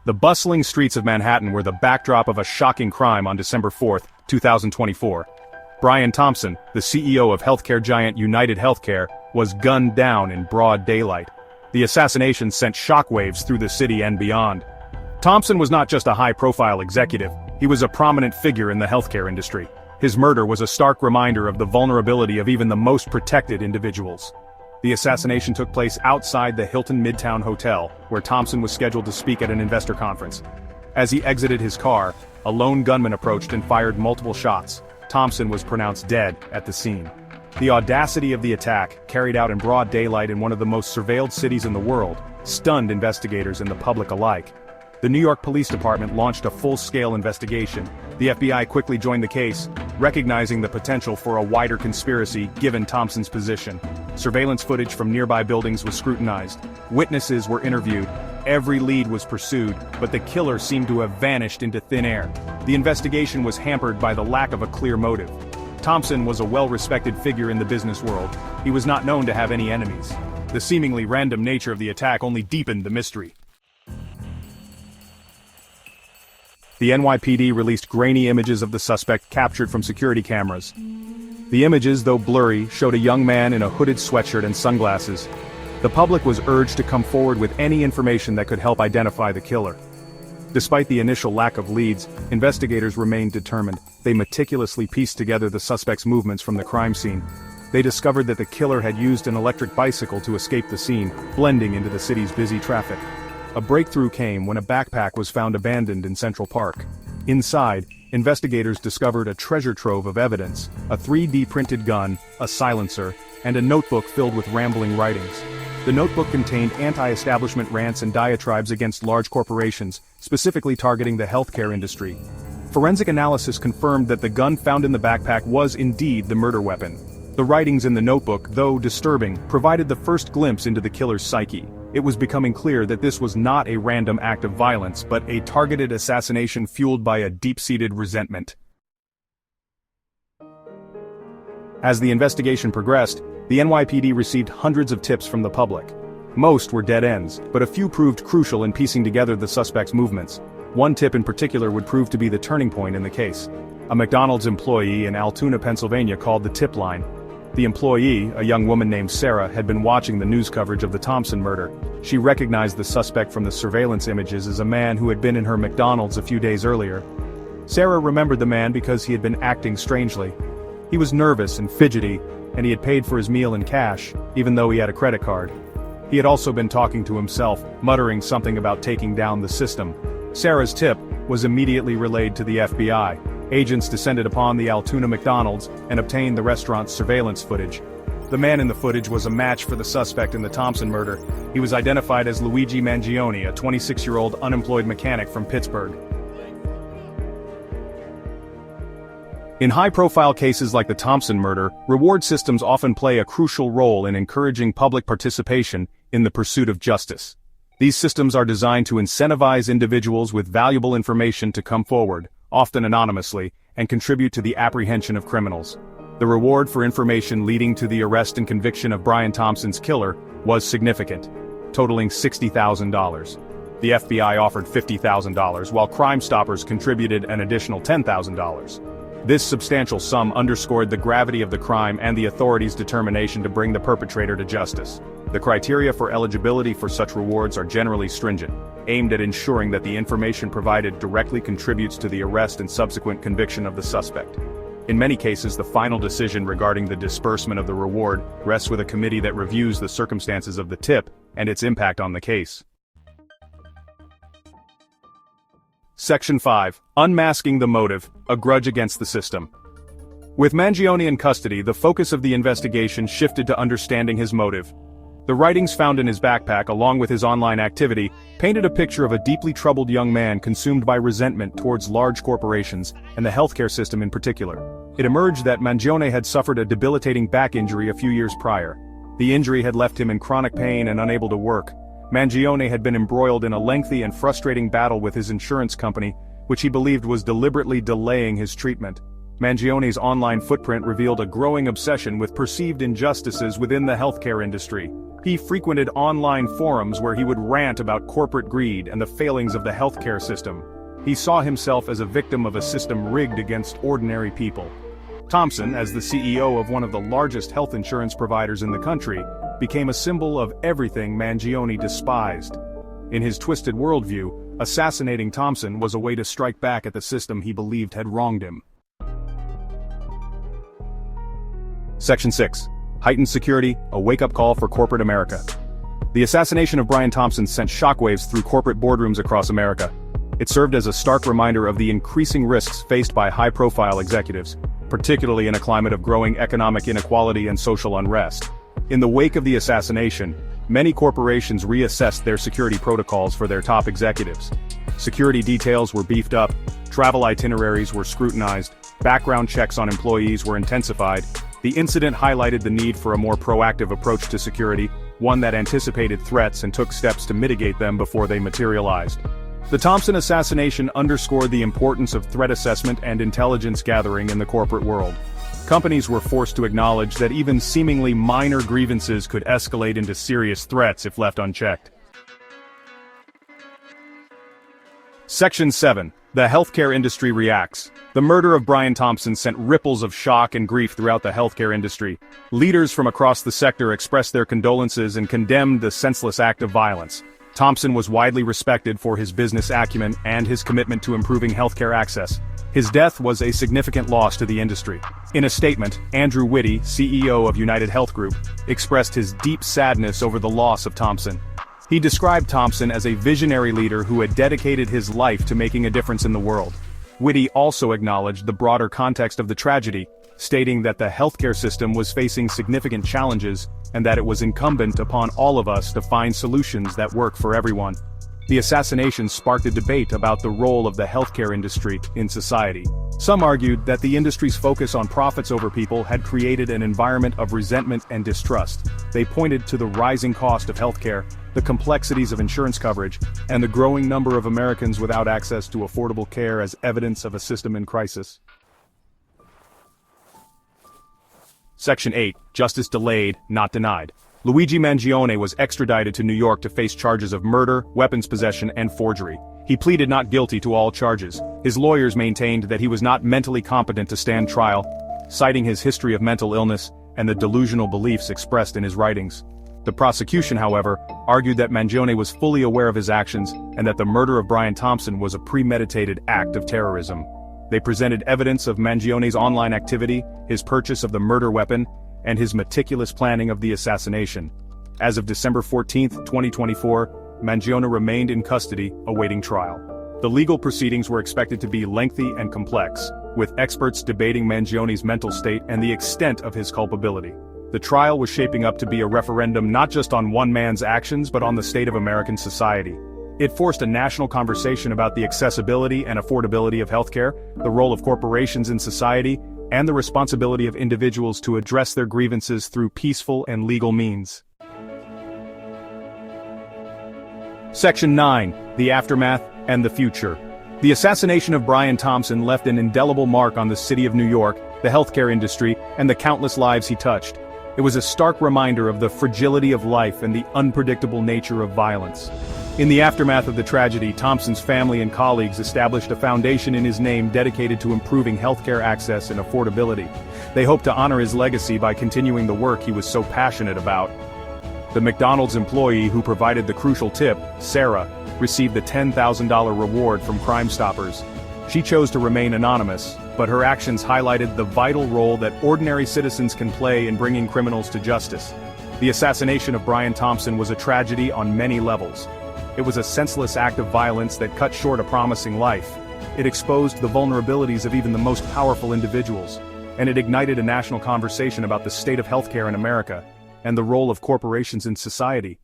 The bustling streets of Manhattan were the backdrop of a shocking crime on December 4, 2024. Brian Thompson, the CEO of healthcare giant United Healthcare, was gunned down in broad daylight. The assassination sent shockwaves through the city and beyond. Thompson was not just a high-profile executive, he was a prominent figure in the healthcare industry. His murder was a stark reminder of the vulnerability of even the most protected individuals. The assassination took place outside the Hilton Midtown Hotel, where Thompson was scheduled to speak at an investor conference. As he exited his car, a lone gunman approached and fired multiple shots. Thompson was pronounced dead at the scene. The audacity of the attack, carried out in broad daylight in one of the most surveilled cities in the world, stunned investigators and the public alike. The New York Police Department launched a full-scale investigation. The FBI quickly joined the case, recognizing the potential for a wider conspiracy given Thompson's position. Surveillance footage from nearby buildings was scrutinized. Witnesses were interviewed. Every lead was pursued, but the killer seemed to have vanished into thin air. The investigation was hampered by the lack of a clear motive. Thompson was a well-respected figure in the business world. He was not known to have any enemies. The seemingly random nature of the attack only deepened the mystery. The NYPD released grainy images of the suspect captured from security cameras. The images, though blurry, showed a young man in a hooded sweatshirt and sunglasses. The public was urged to come forward with any information that could help identify the killer. Despite the initial lack of leads, investigators remained determined. They meticulously pieced together the suspect's movements from the crime scene. They discovered that the killer had used an electric bicycle to escape the scene, blending into the city's busy traffic. A breakthrough came when a backpack was found abandoned in Central Park. Inside, investigators discovered a treasure trove of evidence: a 3D printed gun, a silencer, and a notebook filled with rambling writings. The notebook contained anti-establishment rants and diatribes against large corporations, specifically targeting the healthcare industry. Forensic analysis confirmed that the gun found in the backpack was indeed the murder weapon. The writings in the notebook, though disturbing, provided the first glimpse into the killer's psyche. It was becoming clear that this was not a random act of violence, but a targeted assassination fueled by a deep-seated resentment. As the investigation progressed, the NYPD received hundreds of tips from the public. Most were dead ends, but a few proved crucial in piecing together the suspect's movements. One tip in particular would prove to be the turning point in the case. A McDonald's employee in Altoona, Pennsylvania called the tip line. The employee, a young woman named Sarah, had been watching the news coverage of the Thompson murder. She recognized the suspect from the surveillance images as a man who had been in her McDonald's a few days earlier. Sarah remembered the man because he had been acting strangely. He was nervous and fidgety, and he had paid for his meal in cash, even though he had a credit card. He had also been talking to himself, muttering something about taking down the system. Sarah's tip was immediately relayed to the FBI. Agents descended upon the Altoona McDonald's and obtained the restaurant's surveillance footage. The man in the footage was a match for the suspect in the Thompson murder. He was identified as Luigi Mangione, a 26-year-old unemployed mechanic from Pittsburgh. In high-profile cases like the Thompson murder, reward systems often play a crucial role in encouraging public participation in the pursuit of justice. These systems are designed to incentivize individuals with valuable information to come forward, often anonymously, and contribute to the apprehension of criminals. The reward for information leading to the arrest and conviction of Brian Thompson's killer was significant, totaling $60,000. The FBI offered $50,000, while Crime Stoppers contributed an additional $10,000. This substantial sum underscored the gravity of the crime and the authorities' determination to bring the perpetrator to justice. The criteria for eligibility for such rewards are generally stringent, aimed at ensuring that the information provided directly contributes to the arrest and subsequent conviction of the suspect. In many cases, the final decision regarding the disbursement of the reward rests with a committee that reviews the circumstances of the tip and its impact on the case. Section 5. Unmasking the motive, a grudge against the system. With Mangione in custody, the focus of the investigation shifted to understanding his motive. The writings found in his backpack, along with his online activity, painted a picture of a deeply troubled young man consumed by resentment towards large corporations, and the healthcare system in particular. It emerged that Mangione had suffered a debilitating back injury a few years prior. The injury had left him in chronic pain and unable to work. Mangione had been embroiled in a lengthy and frustrating battle with his insurance company, which he believed was deliberately delaying his treatment. Mangione's online footprint revealed a growing obsession with perceived injustices within the healthcare industry. He frequented online forums where he would rant about corporate greed and the failings of the healthcare system. He saw himself as a victim of a system rigged against ordinary people. Thompson, as the CEO of one of the largest health insurance providers in the country, became a symbol of everything Mangione despised. In his twisted worldview, assassinating Thompson was a way to strike back at the system he believed had wronged him. Section 6. Heightened security, a wake-up call for corporate America. The assassination of Brian Thompson sent shockwaves through corporate boardrooms across America. It served as a stark reminder of the increasing risks faced by high-profile executives, particularly in a climate of growing economic inequality and social unrest. In the wake of the assassination, many corporations reassessed their security protocols for their top executives. Security details were beefed up, travel itineraries were scrutinized, background checks on employees were intensified. The incident highlighted the need for a more proactive approach to security, one that anticipated threats and took steps to mitigate them before they materialized. The Thompson assassination underscored the importance of threat assessment and intelligence gathering in the corporate world. Companies were forced to acknowledge that even seemingly minor grievances could escalate into serious threats if left unchecked. Section 7. The healthcare industry reacts. The murder of Brian Thompson sent ripples of shock and grief throughout the healthcare industry. Leaders from across the sector expressed their condolences and condemned the senseless act of violence. Thompson was widely respected for his business acumen and his commitment to improving healthcare access. His death was a significant loss to the industry. In a statement, Andrew Whitty, CEO of United Health Group, expressed his deep sadness over the loss of Thompson. He described Thompson as a visionary leader who had dedicated his life to making a difference in the world. Whitty also acknowledged the broader context of the tragedy, stating that the healthcare system was facing significant challenges and that it was incumbent upon all of us to find solutions that work for everyone. The assassination sparked a debate about the role of the healthcare industry in society. Some argued that the industry's focus on profits over people had created an environment of resentment and distrust. They pointed to the rising cost of healthcare, the complexities of insurance coverage, and the growing number of Americans without access to affordable care as evidence of a system in crisis. Section 8. Justice delayed, not denied. Luigi Mangione was extradited to New York to face charges of murder, weapons possession, and forgery. He pleaded not guilty to all charges. His lawyers maintained that he was not mentally competent to stand trial, citing his history of mental illness and the delusional beliefs expressed in his writings. The prosecution, however, argued that Mangione was fully aware of his actions and that the murder of Brian Thompson was a premeditated act of terrorism. They presented evidence of Mangione's online activity, his purchase of the murder weapon, and his meticulous planning of the assassination. As of December 14, 2024, Mangione remained in custody, awaiting trial. The legal proceedings were expected to be lengthy and complex, with experts debating Mangione's mental state and the extent of his culpability. The trial was shaping up to be a referendum not just on one man's actions but on the state of American society. It forced a national conversation about the accessibility and affordability of healthcare, the role of corporations in society, and the responsibility of individuals to address their grievances through peaceful and legal means. Section 9. The Aftermath and the Future. The assassination of Brian Thompson left an indelible mark on the city of New York, the healthcare industry, and the countless lives he touched. It was a stark reminder of the fragility of life and the unpredictable nature of violence. In the aftermath of the tragedy, Thompson's family and colleagues established a foundation in his name dedicated to improving healthcare access and affordability. They hope to honor his legacy by continuing the work he was so passionate about. The McDonald's employee who provided the crucial tip, Sarah, received the $10,000 reward from Crime Stoppers. She chose to remain anonymous, but her actions highlighted the vital role that ordinary citizens can play in bringing criminals to justice. The assassination of Brian Thompson was a tragedy on many levels. It was a senseless act of violence that cut short a promising life. It exposed the vulnerabilities of even the most powerful individuals, and it ignited a national conversation about the state of healthcare in America and the role of corporations in society.